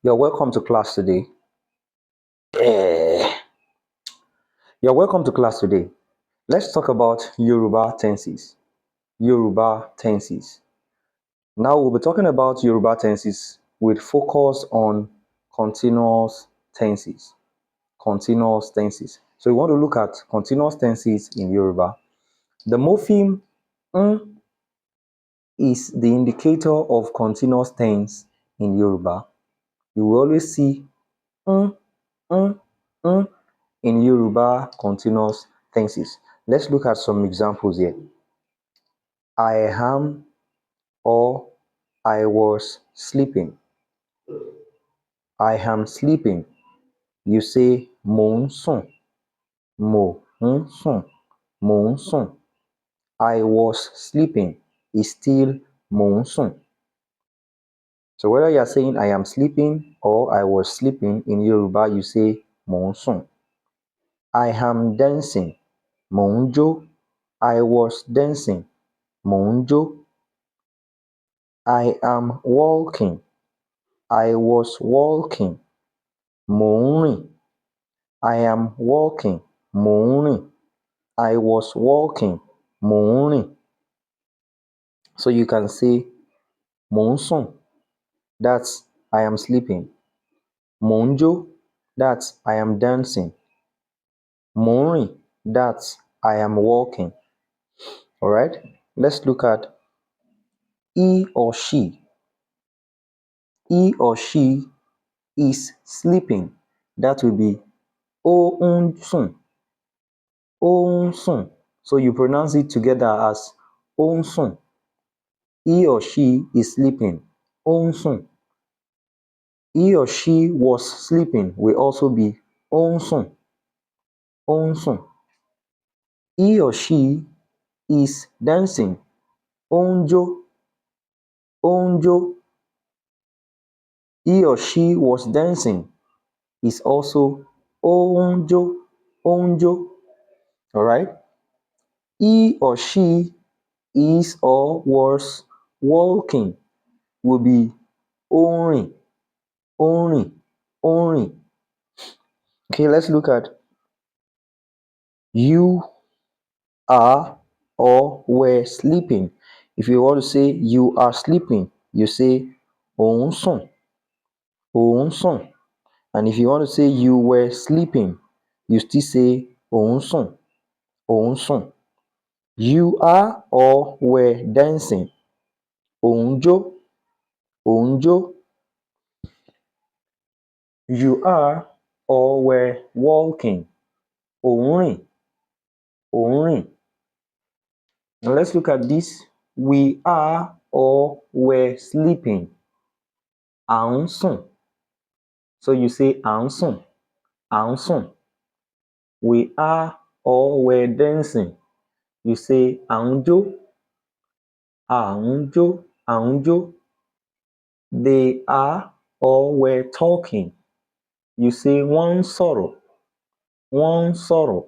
You're welcome to class today. You're welcome to class today. Let's talk about Yoruba tenses. Yoruba tenses. Now we'll be talking about Yoruba tenses with focus on continuous tenses. Continuous tenses. So we want to look at continuous tenses in Yoruba. The morpheme is the indicator of continuous tense in Yoruba. You will always see mm, in Yoruba continuous tenses. Let's look at some examples here. I am or I was sleeping. I am sleeping. You say mò ń sùn. Mò ń sùn. Mò ń sùn. I was sleeping is still mò ń sùn. So whether you are saying I am sleeping or I was sleeping, in Yoruba you say mò ń sùn. I am dancing. Mò ń jó. I was dancing. Mò ń jó. I am walking. I was walking. Mò ń rìn. I am walking. Mò ń rìn. I was walking. Mò ń rìn. So you can say mò ń sùn. That's I am sleeping. Mò ń jó. That's I am dancing. Mò ń rìn. That's I am walking. All right. Let's look at he or she. He or she is sleeping. That will be ó ń sùn. Ó ń sùn. So you pronounce it together as ó ń sùn. He or she is sleeping. Ó ń sùn. He or she was sleeping will also be ó ń sùn. Ó ń sùn. He or she is dancing. Ó ń jó. Ó ń jó. He or she was dancing is also ó ń jó. Ó ń jó. All right. He or she is or was walking will be ó ń rìn. Ó ń rìn. Ó ń rìn. Okay, let's look at you are or were sleeping. If you want to say you are sleeping, you say ò ń sùn. Ò ń sùn. And if you want to say you were sleeping, you still say ò ń sùn. Ò ń sùn. You are or were dancing. Ò ń jó. Ò ń jó. You are or were walking. Ò ń rìn. Ò ń rìn. Now let's look at this. We are or were sleeping. À ń sùn. So you say à ń sùn. À ń sùn. We are or were dancing. You say à ń jó. À ń jó. À ń jó. They are or were talking. You say wọ́n ń sọ̀rọ̀. Wọ́n ń sọ̀rọ̀.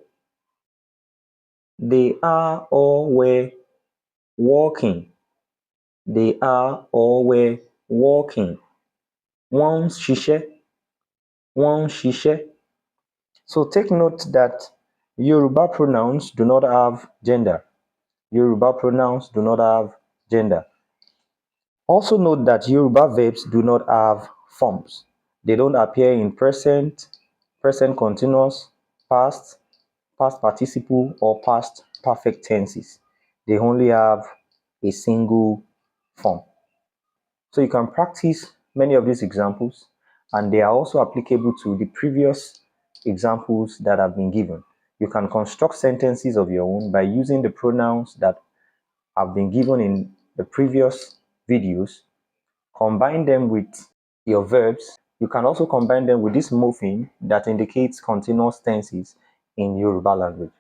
They are or were walking. They are or were walking. Wọ́n ń ṣiṣẹ́. Wọ́n ń ṣiṣẹ́. So take note that Yoruba pronouns do not have gender. Yoruba pronouns do not have gender. Also note that Yoruba verbs do not have forms. They don't appear in present, present continuous, past, past participle, or past perfect tenses. They only have a single form. So you can practice many of these examples, and they are also applicable to the previous examples that have been given. You can construct sentences of your own by using the pronouns that have been given in the previous videos. Combine them with your verbs. You can also combine them with this morpheme that indicates continuous tenses in Yoruba language.